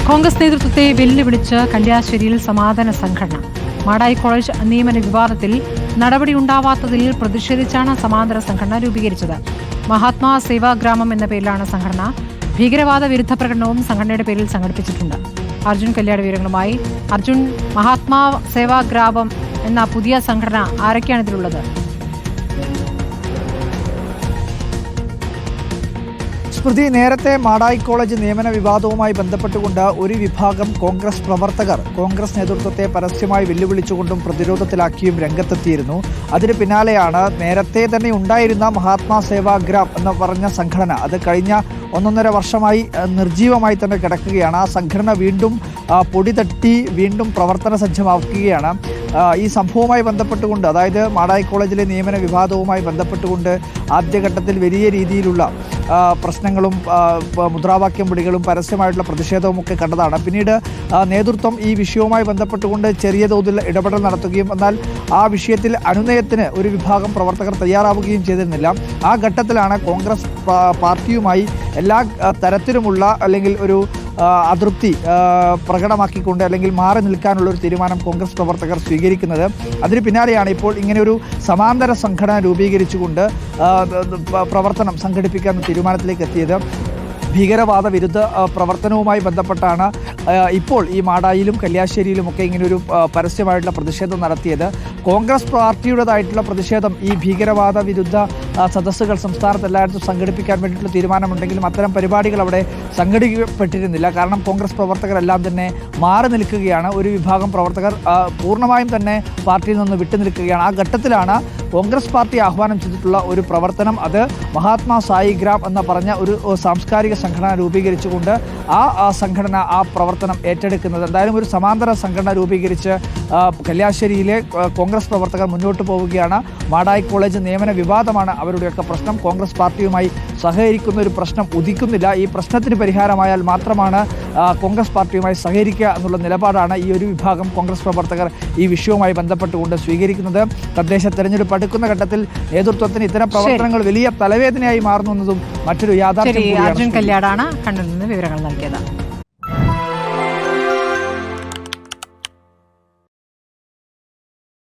കോൺഗ്രസ് നേതൃത്വത്തെ വെല്ലുവിളിച്ച് കല്യാശ്ശേരിയിൽ സമാധാന സംഘടന. മാടായി കോളേജ് നിയമന വിവാദത്തിൽ നടപടിയുണ്ടാവാത്തതിൽ പ്രതിഷേധിച്ചാണ് സമാന്തര സംഘടന രൂപീകരിച്ചത്. മഹാത്മാ സേവാഗ്രാമം എന്ന പേരിലാണ് സംഘടന. ഭീകരവാദ വിരുദ്ധ പ്രകടനവും സംഘടനയുടെ പേരിൽ സംഘടിപ്പിച്ചിട്ടുണ്ട്. അർജുൻ കല്യാട് വിവരങ്ങളുമായി. അർജുൻ, മഹാത്മാ സേവാഗ്രാമം എന്ന പുതിയ സംഘടന ആരൊക്കെയാണ് ഇതിലുള്ളത്? സ്മൃതി, നേരത്തെ മാടായി കോളേജ് നിയമന വിവാദവുമായി ബന്ധപ്പെട്ടുകൊണ്ട് ഒരു വിഭാഗം കോൺഗ്രസ് പ്രവർത്തകർ കോൺഗ്രസ് നേതൃത്വത്തെ പരസ്യമായി വെല്ലുവിളിച്ചുകൊണ്ടും പ്രതിരോധത്തിലാക്കിയും രംഗത്തെത്തിയിരുന്നു. അതിന് പിന്നാലെയാണ് നേരത്തെ തന്നെ ഉണ്ടായിരുന്ന മഹാത്മാ സേവാഗ്രാം എന്ന് പറഞ്ഞ സംഘടന, അത് കഴിഞ്ഞ 1.5 വർഷമായി നിർജീവമായി തന്നെ കിടക്കുകയാണ്. ആ സംഘടന വീണ്ടും പൊടി തട്ടി വീണ്ടും പ്രവർത്തന സജ്ജമാക്കുകയാണ്. ഈ സംഭവവുമായി ബന്ധപ്പെട്ടുകൊണ്ട്, അതായത് മാടായി കോളേജിലെ നിയമന വിവാദവുമായി ബന്ധപ്പെട്ടുകൊണ്ട് ആദ്യഘട്ടത്തിൽ വലിയ രീതിയിലുള്ള പ്രശ്നങ്ങളും മുദ്രാവാക്യം വിളികളും പരസ്യമായിട്ടുള്ള പ്രതിഷേധവും ഒക്കെ കണ്ടതാണ്. പിന്നീട് നേതൃത്വം ഈ വിഷയവുമായി ബന്ധപ്പെട്ടുകൊണ്ട് ചെറിയ തോതിൽ ഇടപെടൽ നടത്തുകയും എന്നാൽ ആ വിഷയത്തിൽ അനുനയത്തിന് ഒരു വിഭാഗം പ്രവർത്തകർ തയ്യാറാവുകയും ചെയ്തിരുന്നില്ല. ആ ഘട്ടത്തിലാണ് കോൺഗ്രസ് പാർട്ടിയുമായി എല്ലാ തരത്തിലുമുള്ള അല്ലെങ്കിൽ ഒരു അതൃപ്തി പ്രകടമാക്കിക്കൊണ്ട് അല്ലെങ്കിൽ മാറി നിൽക്കാനുള്ള ഒരു തീരുമാനം കോൺഗ്രസ് പ്രവർത്തകർ സ്വീകരിക്കുന്നത്. അതിന് പിന്നാലെയാണ് ഇപ്പോൾ ഇങ്ങനെയൊരു സമാന്തര സംഘടന രൂപീകരിച്ചുകൊണ്ട് പ്രവർത്തനം സംഘടിപ്പിക്കാൻ തീരുമാനത്തിലേക്ക് എത്തിയത്. ഭീകരവാദ വിരുദ്ധ പ്രവർത്തനവുമായി ബന്ധപ്പെട്ടാണ് ഇപ്പോൾ ഈ മാടായിലും കല്യാശ്ശേരിയിലുമൊക്കെ ഇങ്ങനെയൊരു പരസ്യമായിട്ടുള്ള പ്രതിഷേധം നടത്തിയത്. കോൺഗ്രസ് പാർട്ടിയുടേതായിട്ടുള്ള പ്രതിഷേധം ഈ ഭീകരവാദ വിരുദ്ധ സദസ്സുകൾ സംസ്ഥാനത്ത് എല്ലായിടത്തും സംഘടിപ്പിക്കാൻ വേണ്ടിയിട്ടുള്ള തീരുമാനമുണ്ടെങ്കിലും അത്തരം പരിപാടികൾ അവിടെ സംഘടിപ്പിക്കപ്പെട്ടിരുന്നില്ല. കാരണം കോൺഗ്രസ് പ്രവർത്തകരെല്ലാം തന്നെ മാറി നിൽക്കുകയാണ്. ഒരു വിഭാഗം പ്രവർത്തകർ പൂർണ്ണമായും തന്നെ പാർട്ടിയിൽ നിന്ന് വിട്ടുനിൽക്കുകയാണ്. ആ ഘട്ടത്തിലാണ് കോൺഗ്രസ് പാർട്ടി ആഹ്വാനം ചെയ്തിട്ടുള്ള ഒരു പ്രവർത്തനം, അത് മഹാത്മാ സായിഗ്രാം എന്ന് പറഞ്ഞ ഒരു സാംസ്കാരിക സംഘടന രൂപീകരിച്ചുകൊണ്ട് ആ സംഘടന ആ പ്രവർത്തനം ഏറ്റെടുക്കുന്നത്. എന്തായാലും ഒരു സമാന്തര സംഘടന രൂപീകരിച്ച് കല്യാശ്ശേരിയിലെ കോൺഗ്രസ് പ്രവർത്തകർ മുന്നോട്ട് പോവുകയാണ്. മാടായി കോളേജ് നിയമന വിവാദമാണ് അവരുടെയൊക്കെ പ്രശ്നം. കോൺഗ്രസ് പാർട്ടിയുമായി സഹകരിക്കുന്ന ഒരു പ്രശ്നം ഉദിക്കുന്നില്ല. ഈ പ്രശ്നത്തിന് പരിഹാരമായാൽ മാത്രമാണ് കോൺഗ്രസ് പാർട്ടിയുമായി സഹകരിക്കുക എന്നുള്ള നിലപാടാണ് ഈ ഒരു വിഭാഗം കോൺഗ്രസ് പ്രവർത്തകർ ഈ വിഷയവുമായി ബന്ധപ്പെട്ടുകൊണ്ട് സ്വീകരിക്കുന്നത്. തദ്ദേശ തെരഞ്ഞെടുപ്പ് അടുക്കുന്ന ഘട്ടത്തിൽ നേതൃത്വത്തിന് ഇത്തരം പ്രവർത്തനങ്ങൾ വലിയ തലവേദനയായി മാറുന്നു എന്നതും മറ്റൊരു യാഥാർത്ഥ്യം. അർജുൻ കല്യാടാണ് കണ്ണൂരിൽ നിന്ന് വിവരങ്ങൾ നൽകിയത്.